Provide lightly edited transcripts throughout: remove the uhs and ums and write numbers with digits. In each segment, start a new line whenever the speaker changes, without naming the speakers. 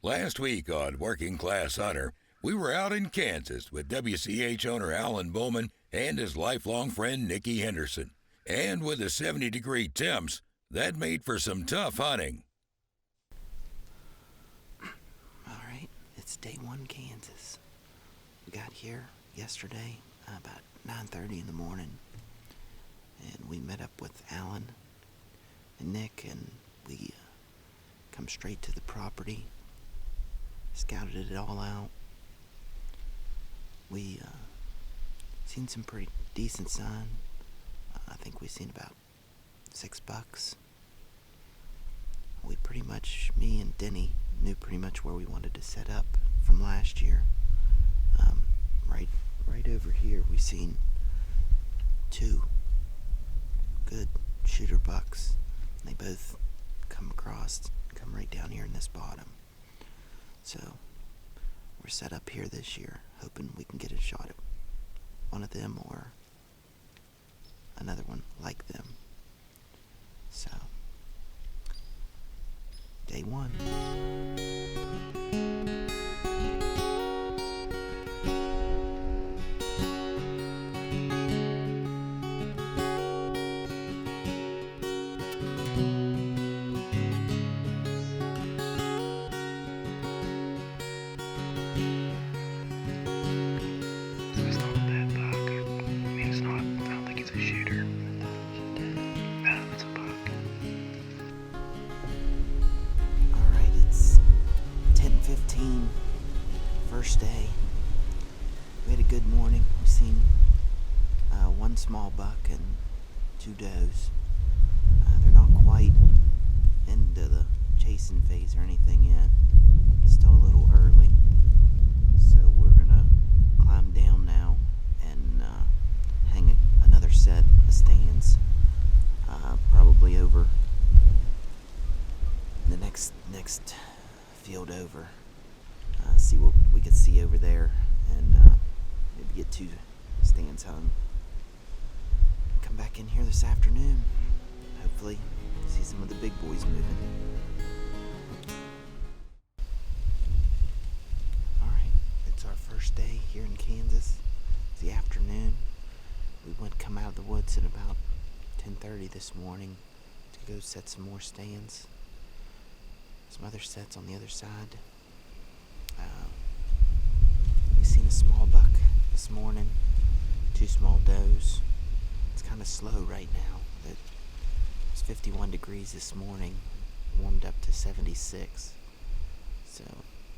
Last week on Working Class Hunter, we were out in Kansas with WCH owner Alan Bowman and his lifelong friend Nikki Henderson. And with the 70-degree temps, that made for some tough hunting.
All right, it's day one, Kansas. We got here yesterday about 9:30 in the morning, and we met up with Alan and Nick, and we come straight to the property, scouted it all out. We seen some pretty decent sign. I think we seen about 6 bucks. We pretty much, me and Denny, knew pretty much where we wanted to set up from last year. Right over here, we seen 2 good shooter bucks. They both come right down here in this bottom. So we're set up here this year, hoping we can get a shot at one of them or another one like them. So, day one. First day. We had a good morning. We seen 1 small buck and 2 does. They're not quite into the chasing phase or anything yet. It's still a little early. So we're gonna climb down now and hang another set of stands. Probably over the next field over. See what we could see over there, and maybe get 2 stands hung. Come back in here this afternoon. Hopefully see some of the big boys moving. Alright, it's our first day here in Kansas. It's the afternoon. We come out of the woods at about 10:30 this morning to go set some more stands. Some other sets on the other side. We seen a small buck this morning, 2 small does. It's kind of slow right now. It's 51 degrees this morning, warmed up to 76. So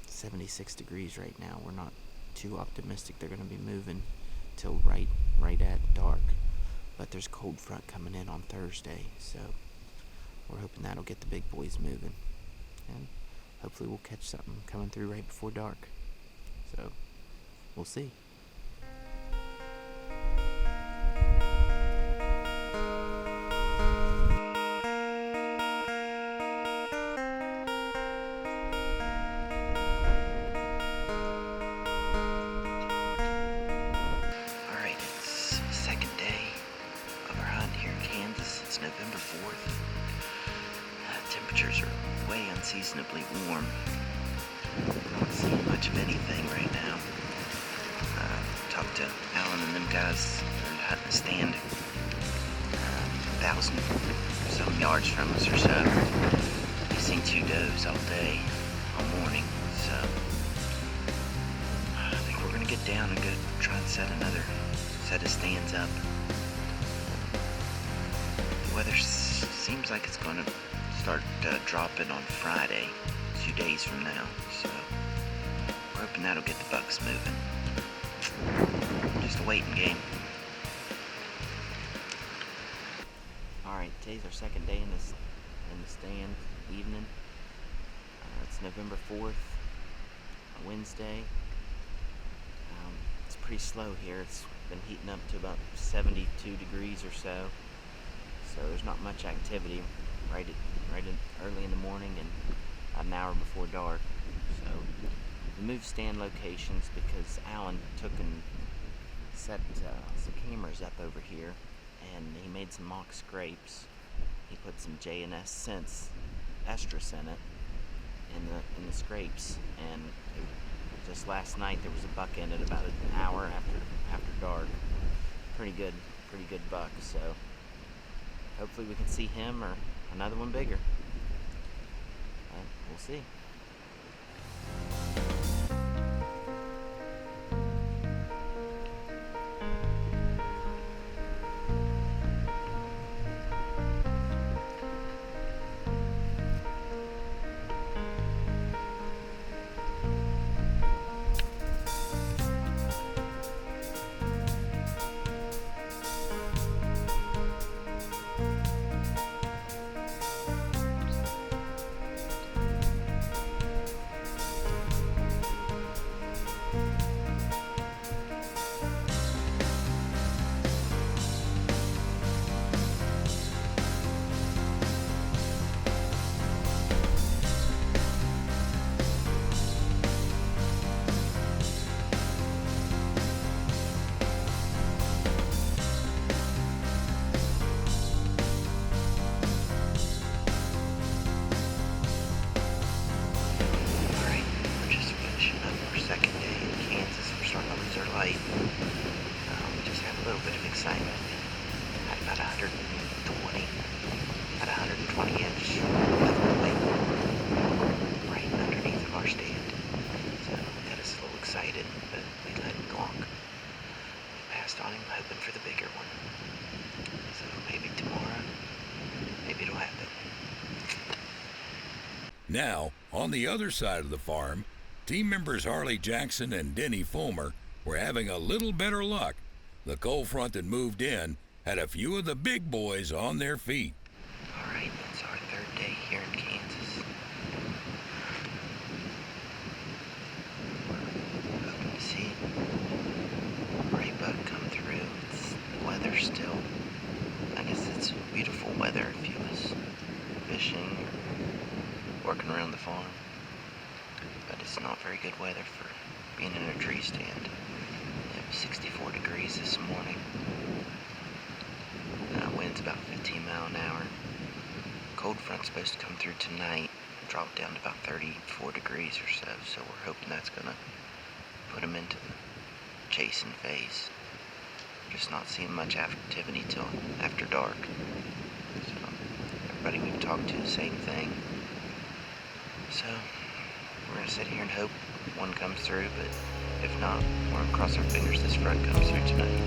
76 degrees right now. We're not too optimistic they're going to be moving till right at dark. But there's cold front coming in on Thursday, so we're hoping that'll get the big boys moving. And hopefully we'll catch something coming through right before dark. So, we'll see. Alright, it's the second day of our hunt here in Kansas. It's November 4th. Temperatures are way unseasonably warm. Not seeing much of anything right now. Talked to Alan and them guys. They're hunting a stand 1,000 some yards from us or so. We've seen 2 does all day, all morning. So I think we're gonna get down and go try and set another set of stands up. The weather seems like it's gonna start dropping on Friday, 2 days from now, so we're hoping that'll get the bucks moving. Just a waiting game. Alright, today's our second day in the stand evening. It's November 4th, a Wednesday. It's pretty slow here. It's been heating up to about 72 degrees or so, so there's not much activity right early in the morning and an hour before dark. So we moved stand locations because Alan took and set some cameras up over here, and he made some mock scrapes. He put some J&S Sense estrus in it, in the scrapes, and just last night there was a buck in it about an hour after dark. Pretty good buck. So hopefully we can see him or another one bigger. We'll see. We just had a little bit of excitement. Had about 120 inch leather plate right underneath of our stand. So got us a little excited, but we let him glonk. We passed on him, hoping for the bigger one. So maybe tomorrow, maybe it'll happen.
Now, on the other side of the farm, team members Harley Jackson and Denny Fulmer were having a little better luck. The cold front that moved in had a few of the big boys on their feet.
All right, it's our third day here in Kansas. We're hoping to see a gray buck come through. The weather's still, I guess it's beautiful weather if you was fishing or working around the farm. But it's not very good weather for being in a tree stand. It was 64 degrees this morning. Wind's about 15 miles an hour. Cold front's supposed to come through tonight, drop down to about 34 degrees or so. So we're hoping that's gonna put them into the chasing phase. Just not seeing much activity till after dark. So everybody we've talked to, the same thing. So we're gonna sit here and hope one comes through, but if not, we're gonna cross our fingers this front comes through tonight.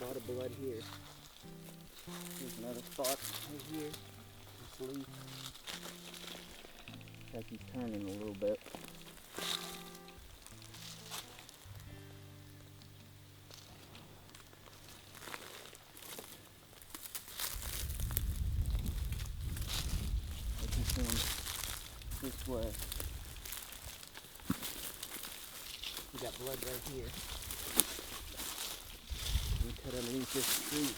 lot of blood here. Here's another spot right here. This leaf. Looks like he's turning a little bit. Looking this way. We got blood right here. We cut underneath this tree.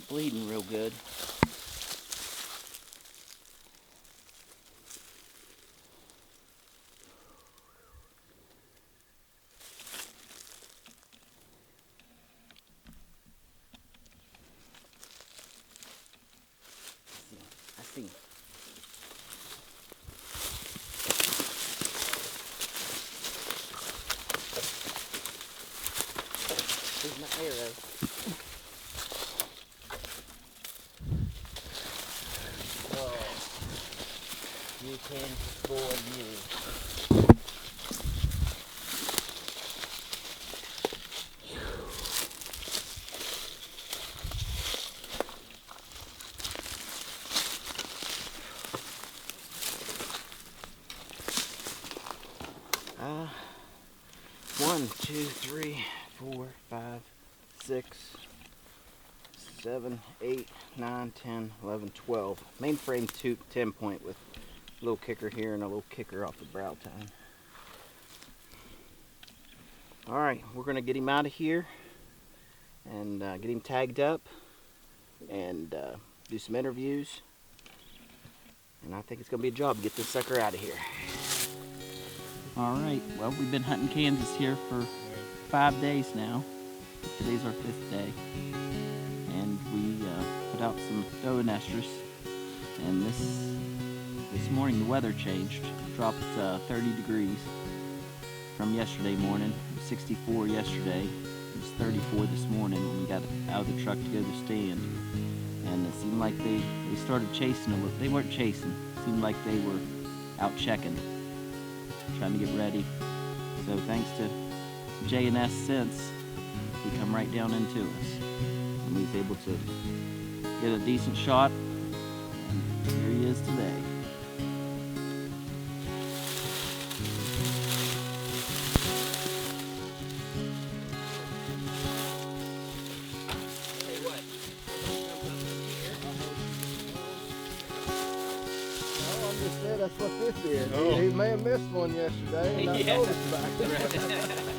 Bleeding real good. I see. Here's my arrow. You can spoil you. One, 2, 3, 4, 5, 6, 7, 8, 9, 10, 11, 12. Mainframe 10 point with a little kicker here and a little kicker off the brow tine. Alright, we're going to get him out of here and get him tagged up and do some interviews. And I think it's going to be a job to get this sucker out of here. Alright, well, we've been hunting Kansas here for 5 days now. Today's our 5th day. And we put out some doe and estrus. And this morning the weather changed. It dropped 30 degrees from yesterday morning. It was 64 yesterday. It was 34 this morning when we got out of the truck to go to the stand. And it seemed like they started chasing a little. They weren't chasing. It seemed like they were out checking, trying to get ready. So thanks to J&S Sense, he come right down into us. And we was able to get a decent shot. And here he is today.
That's what this is. Oh. He may have missed one yesterday, and I noticed about it.